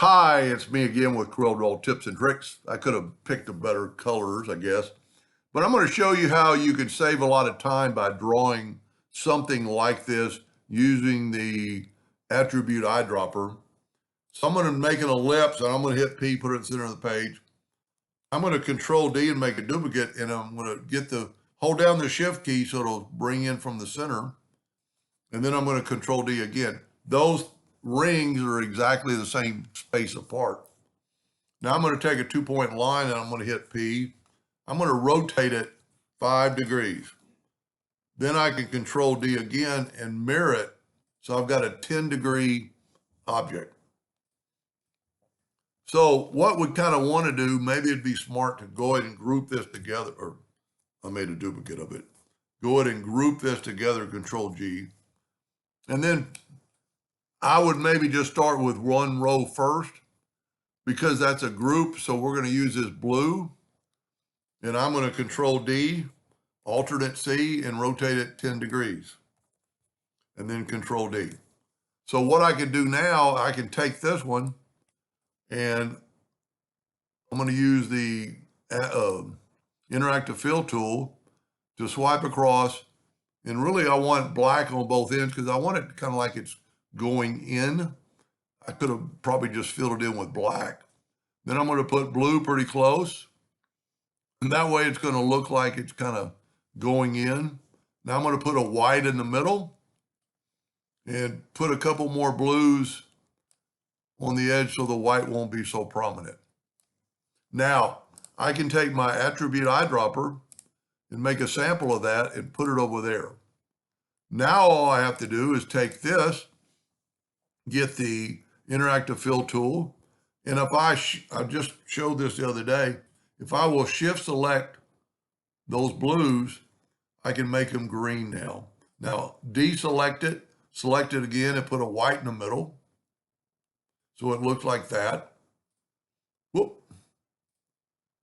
Hi, it's me again with Corel tips and tricks. I could have picked a better colors, I guess. But I'm going to show you how you can save a lot of time by drawing something like this using the attribute eyedropper. So I'm going to make an ellipse and I'm going to hit P, put it in the center of the page. I'm going to Control D and make a duplicate, and I'm going to hold down the Shift key so it'll bring in from the center. And then I'm going to Control D again. Those rings are exactly the same space apart. Now I'm going to take a 2-point line and I'm going to hit P. I'm going to rotate it 5 degrees. Then I can Control D again and mirror it. So I've got a 10-degree object. So what we kind of want to do, maybe it'd be smart to go ahead and group this together, or I made a duplicate of it. Go ahead and group this together, Control G. And then I would maybe just start with one row first because that's a group. So we're going to use this blue. And I'm going to Control D, alternate C, and rotate it 10 degrees. And then Control D. So what I can do now, I can take this one and I'm going to use the interactive fill tool to swipe across. And really I want black on both ends because I want it kind of like it's going in. I could have probably just filled it in with black. Then I'm going to put blue pretty close. And that way it's going to look like it's kind of going in. Now I'm going to put a white in the middle and put a couple more blues on the edge so the white won't be so prominent. Now I can take my attribute eyedropper and make a sample of that and put it over there. Now all I have to do is take this, get the interactive fill tool, and if I just showed this the other day, if I will shift select those blues, I can make them green now. Now deselect it, select it again, and put a white in the middle. So it looks like that. Whoop.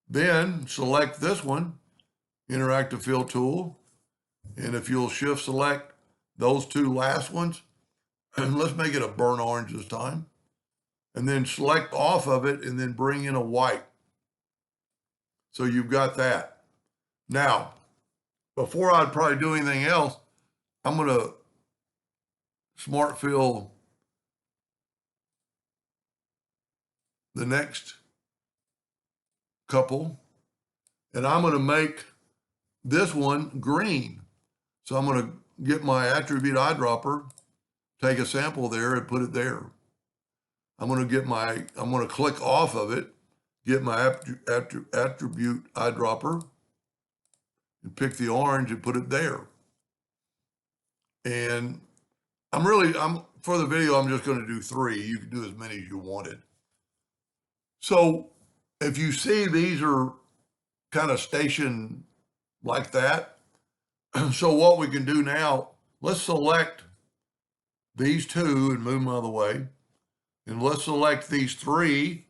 Then select this one, interactive fill tool. And if you'll shift select those two last ones, and let's make it a burnt orange this time. And then select off of it and then bring in a white. So you've got that. Now, before I'd probably do anything else, I'm going to smart fill the next couple, and I'm going to make this one green. So I'm going to get my attribute eyedropper, take a sample there and put it there. I'm going to click off of it, get my attribute eyedropper and pick the orange and put it there. And for the video, I'm just going to do 3. You can do as many as you wanted. So if you see, these are kind of stationed like that. So what we can do now, let's select these 2 and move them out of the way. And let's select these 3.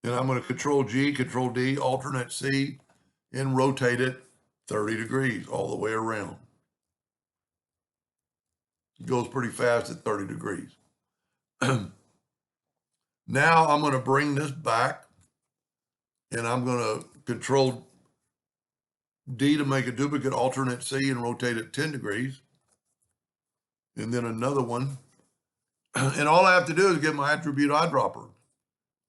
And I'm going to Control G, Control D, alternate C, and rotate it 30 degrees all the way around. It goes pretty fast at 30 degrees. Now I'm going to bring this back and I'm going to Control D to make a duplicate, alternate C, and rotate it 10 degrees. And then another one. And all I have to do is get my attribute eyedropper.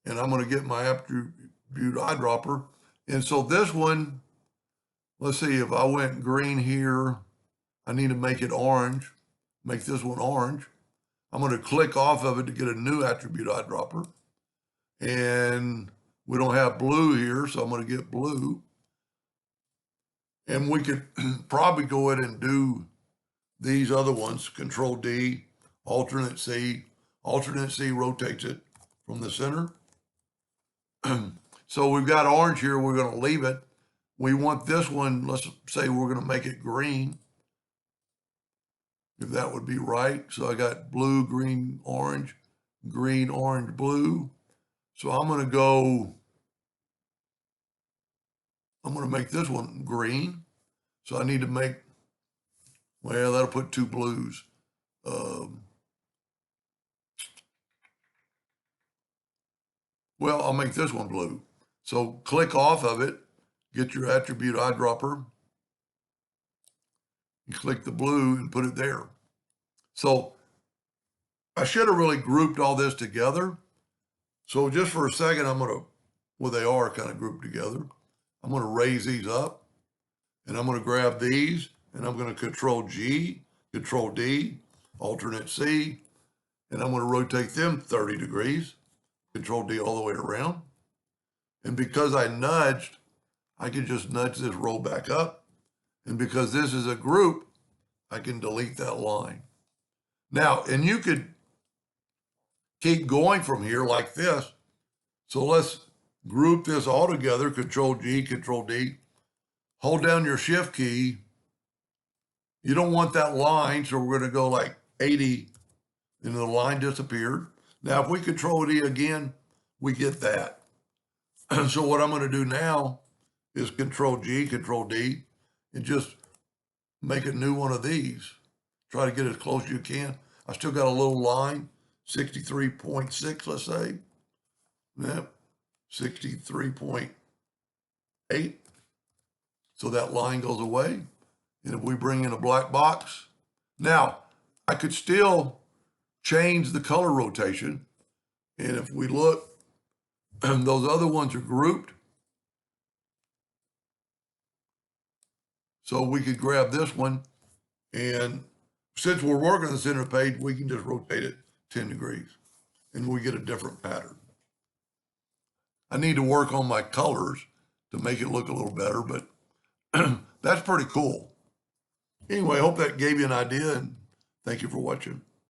And I'm going to get my attribute eyedropper. And so this one, let's see, if I went green here, I need to make it orange, make this one orange. I'm going to click off of it to get a new attribute eyedropper. And we don't have blue here, so I'm going to get blue. And we could probably go ahead and do these other ones, Control D, alternate C rotates it from the center. So we've got orange here, we're going to leave it. We want this one, let's say we're going to make it green, if that would be right. So I got blue, green, orange, blue. So I'm going to make this one green. So I need to make, well, that'll put 2 blues. Well, I'll make this one blue. So click off of it, get your attribute eyedropper, and click the blue and put it there. So I should have really grouped all this together. So just for a second, I'm going to, well, they are kind of grouped together. I'm going to raise these up, and I'm going to grab these, and I'm going to Control G, Control D, Alternate C, and I'm going to rotate them 30 degrees, Control D all the way around. And because I nudged, I can just nudge this row back up. And because this is a group, I can delete that line. Now, and you could keep going from here like this. So let's group this all together, Control G, Control D. Hold down your Shift key. You don't want that line, so we're going to go like 80, and the line disappeared. Now, if we Control D again, we get that. So what I'm going to do now is Control G, Control D, and just make a new one of these. Try to get as close as you can. I still got a little line, 63.6, let's say. Yep, 63.8. So that line goes away. And if we bring in a black box, now I could still change the color rotation. And if we look, those other ones are grouped. So we could grab this one, and since we're working the center page, we can just rotate it 10 degrees and we get a different pattern. I need to work on my colors to make it look a little better, but that's pretty cool. Anyway, I hope that gave you an idea, and thank you for watching.